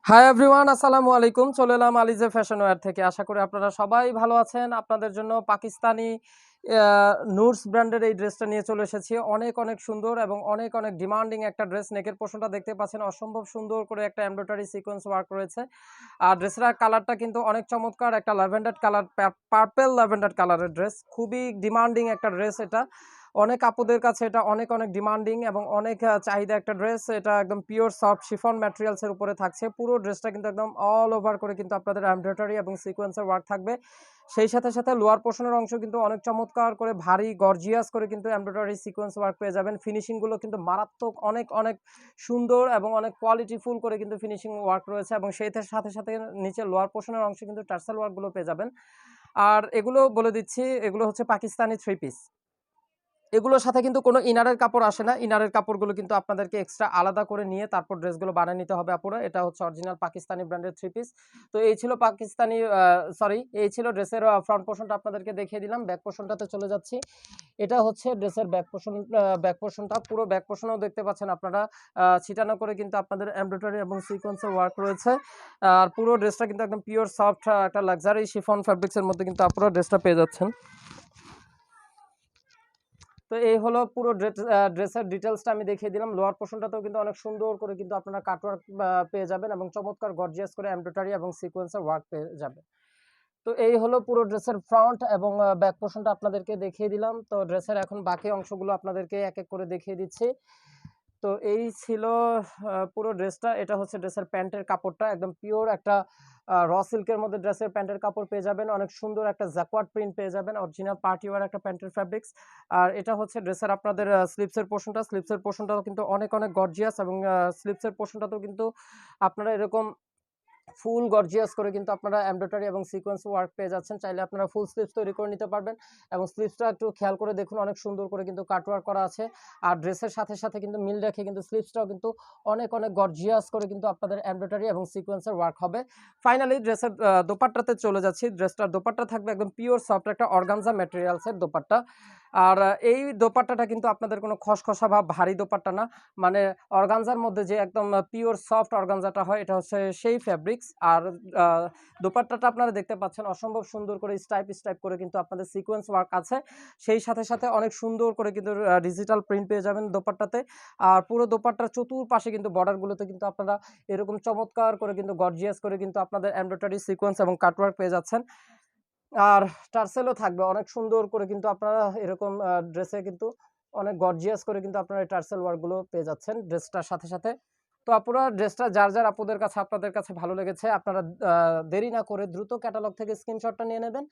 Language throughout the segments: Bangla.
হাই এভরিওয়ান, আসসালামু আলাইকুম। চলে এলাম আলিজে ফ্যাশন ওয়্যার থেকে। আশা করি আপনারা সবাই ভালো আছেন। আপনাদের জন্য পাকিস্তানি নুটস ব্র্যান্ডের এই ড্রেসটা নিয়ে চলে এসেছি। অনেক অনেক সুন্দর এবং অনেক অনেক ডিমান্ডিং একটা ড্রেস। নেকের পোর্শনটা দেখতে পাচ্ছেন, অসম্ভব সুন্দর করে একটা এমব্রয়ডারি সিকোয়েন্স ওয়ার্ক রয়েছে। আর ড্রেসটার কালারটা কিন্তু অনেক চমৎকার, একটা ল্যাভেন্ডার কালার, পার্পেল ল্যাভেন্ডার কালারের ড্রেস। খুবই ডিমান্ডিং একটা ড্রেস এটা। অনেক আপুদের কাছে এটা অনেক অনেক ডিমান্ডিং এবং অনেক চাহিদা একটা ড্রেস। এটা একদম পিওর সফট শিফন ম্যাটেরিয়ালসের উপরে থাকছে। পুরো ড্রেসটা কিন্তু একদম অল ওভার করে কিন্তু আপনাদের এমব্রয়ডারি এবং সিকোয়েন্সের ওয়ার্ক থাকবে। সেই সাথে সাথে লোয়ার পোর্শনের অংশ কিন্তু অনেক চমৎকার করে ভারী গর্জিয়াস করে কিন্তু এমব্রয়ডারি সিকোয়েন্স ওয়ার্ক পেয়ে যাবেন। ফিনিশিংগুলো কিন্তু মারাত্মক, অনেক অনেক সুন্দর এবং অনেক কোয়ালিটিফুল করে কিন্তু ফিনিশিং ওয়ার্ক রয়েছে এবং সেই সাথে সাথে নিচে লোয়ার পোর্শনের অংশে কিন্তু টার্সেল ওয়ার্কগুলো পেয়ে যাবেন। আর এগুলো বলে দিচ্ছি, এগুলো হচ্ছে পাকিস্তানি থ্রি পিস। এগুলোর সাথে কিন্তু কোনো ইনারের কাপড় আসে না। ইনারের কাপড়গুলো কিন্তু আপনাদেরকে এক্সট্রা আলাদা করে নিয়ে তারপর ড্রেসগুলো বানিয়ে নিতে হবে আপুরা। এটা হচ্ছে অরিজিনাল পাকিস্তানি ব্র্যান্ডের থ্রি পিস। তো এই ছিল পাকিস্তানি এই ছিল ড্রেসের ফ্রন্ট পোর্শনটা আপনাদেরকে দেখিয়ে দিলাম। ব্যাক পোর্শনটাতে চলে যাচ্ছি। এটা হচ্ছে ড্রেসের ব্যাক পোর্শনটা। পুরো ব্যাক পোর্শনেও দেখতে পাচ্ছেন আপনারা ছিটানো করে কিন্তু আপনাদের এমব্রয়ডারি এবং সিকোয়েন্সের ওয়ার্ক রয়েছে। আর পুরো ড্রেসটা কিন্তু একদম পিওর সফট একটা লাক্সারি শিফন ফ্যাব্রিক্সের মধ্যে কিন্তু আপনারা ড্রেসটা পেয়ে যাচ্ছেন। তো এই হলো পুরো ড্রেসের ডিটেলসটা আমি দেখিয়ে দিলাম। লোয়ার পোর্শনটাতেও কিন্তু অনেক সুন্দর করে কিন্তু আপনারা কাটওয়ার্ক পেয়ে যাবেন এবং চমৎকার গর্জিয়াস করে এমব্রয়ডারি এবং সিকোয়েন্সের ওয়ার্ক পেয়ে যাবেন। তো এই হলো পুরো ড্রেসের ফ্রন্ট এবং ব্যাক পোর্শনটা আপনাদেরকে দেখিয়ে দিলাম। তো ড্রেসের এখন বাকি অংশগুলো আপনাদেরকে এক এক করে দেখিয়ে দিচ্ছি। তো এই ছিল পুরো ড্রেসটা। এটা হচ্ছে ড্রেসের প্যান্টের কাপড়টা, একদম পিওর একটা র সিল্কের মধ্যে ড্রেসের প্যান্টের কাপড় পেয়ে যাবেন। অনেক সুন্দর একটা জ্যাকওয়ার্ড প্রিন্ট পেয়ে যাবেন, অরিজিনাল পার্টি ওয়্যার একটা প্যান্টের ফ্যাব্রিক্স। আর এটা হচ্ছে ড্রেসের আপনাদের স্লিপসের পোর্শনটা। স্লিপসের পোর্শনটাও কিন্তু অনেক অনেক গর্জিয়াস এবং স্লিপসের পোর্শনটাতেও কিন্তু আপনারা এরকম ফুল গর্জিয়াস করে কিন্তু আপনারা এমব্রয়ডারি এবং সিকোয়েন্স ওয়ার্ক পেয়ে যাচ্ছেন। চাইলে আপনারা ফুল স্লিভস তৈরি করে নিতে পারবেন এবং স্লিভসটা একটু খেয়াল করে দেখুন, অনেক সুন্দর করে কিন্তু কাটওয়ার্ক করা আছে। আর ড্রেসের সাথে সাথে কিন্তু মিল রেখে কিন্তু স্লিভসটাও কিন্তু অনেক অনেক গর্জিয়াস করে কিন্তু আপনাদের এমব্রয়ডারি এবং সিকোয়েন্সের ওয়ার্ক হবে। ফাইনালি ড্রেসের দোপাট্টাতে চলে যাচ্ছি। ড্রেসটার দোপাট্টা থাকবে একদম পিওর সফট একটা অর্গানজা ম্যাটেরিয়ালসের দোপাট্টা। আর এই দোপাট্টাটা কিন্তু আপনাদের কোনো খসখসা বা ভারী দোপাট্টা না, মানে অর্গানজার মধ্যে যে একদম পিওর সফট অর্গানজাটা হয়, এটা হচ্ছে সেই ফ্যাব্রিক্স। আর দোপাট্টাটা আপনারা দেখতে পাচ্ছেন অসম্ভব সুন্দর করে স্টাইপ স্টাইপ করে কিন্তু আপনাদের সিকোয়েন্স ওয়ার্ক আছে। সেই সাথে সাথে অনেক সুন্দর করে কিন্তু ডিজিটাল প্রিন্ট পেয়ে যাবেন দোপাট্টাতে। আর পুরো দোপাট্টার চতুর্পাশে কিন্তু বর্ডারগুলোতে কিন্তু আপনারা এরকম চমৎকার করে কিন্তু গর্জিয়াস করে কিন্তু আপনাদের এমব্রয়ডারি সিকোয়েন্স এবং কাটওয়ার্ক পেয়ে যাচ্ছেন। আর টার্সেলও থাকবে অনেক সুন্দর করে কিন্তু আপনারা এরকম ড্রেসে কিন্তু অনেক গর্জিয়াস করে কিন্তু আপনারা এই টার্সেল ওয়ার্কগুলো পেয়ে যাচ্ছেন ড্রেসটার সাথে সাথে। তো আপুরা, ড্রেসটা যার যার আপুদের কাছে আপনাদের কাছে ভালো লেগেছে, আপনারা দেরি না করে দ্রুত ক্যাটালগ থেকে স্ক্রিনশটটা নিয়ে নেবেন।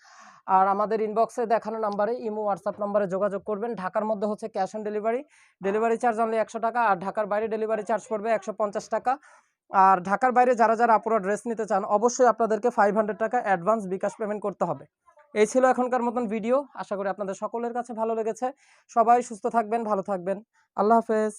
আর আমাদের ইনবক্সে দেখানো নাম্বারে ইমো হোয়াটসঅ্যাপ নাম্বারে যোগাযোগ করবেন। ঢাকার মধ্যে হচ্ছে cash on delivery, delivery charge only 100 টাকা। আর ঢাকার বাইরে ডেলিভারি চার্জ পড়বে 150 টাকা। আর ঢাকার বাইরে যারা যারা আপুরা ড্রেস নিতে চান, অবশ্যই আপনাদেরকে 500 টাকা অ্যাডভান্স বিকাশ পেমেন্ট করতে হবে। এই ছিল এখনকার মতন ভিডিও। আশা করি আপনাদের সকলের কাছে ভালো লেগেছে। সবাই সুস্থ থাকবেন, ভালো থাকবেন। আল্লাহ হাফেজ।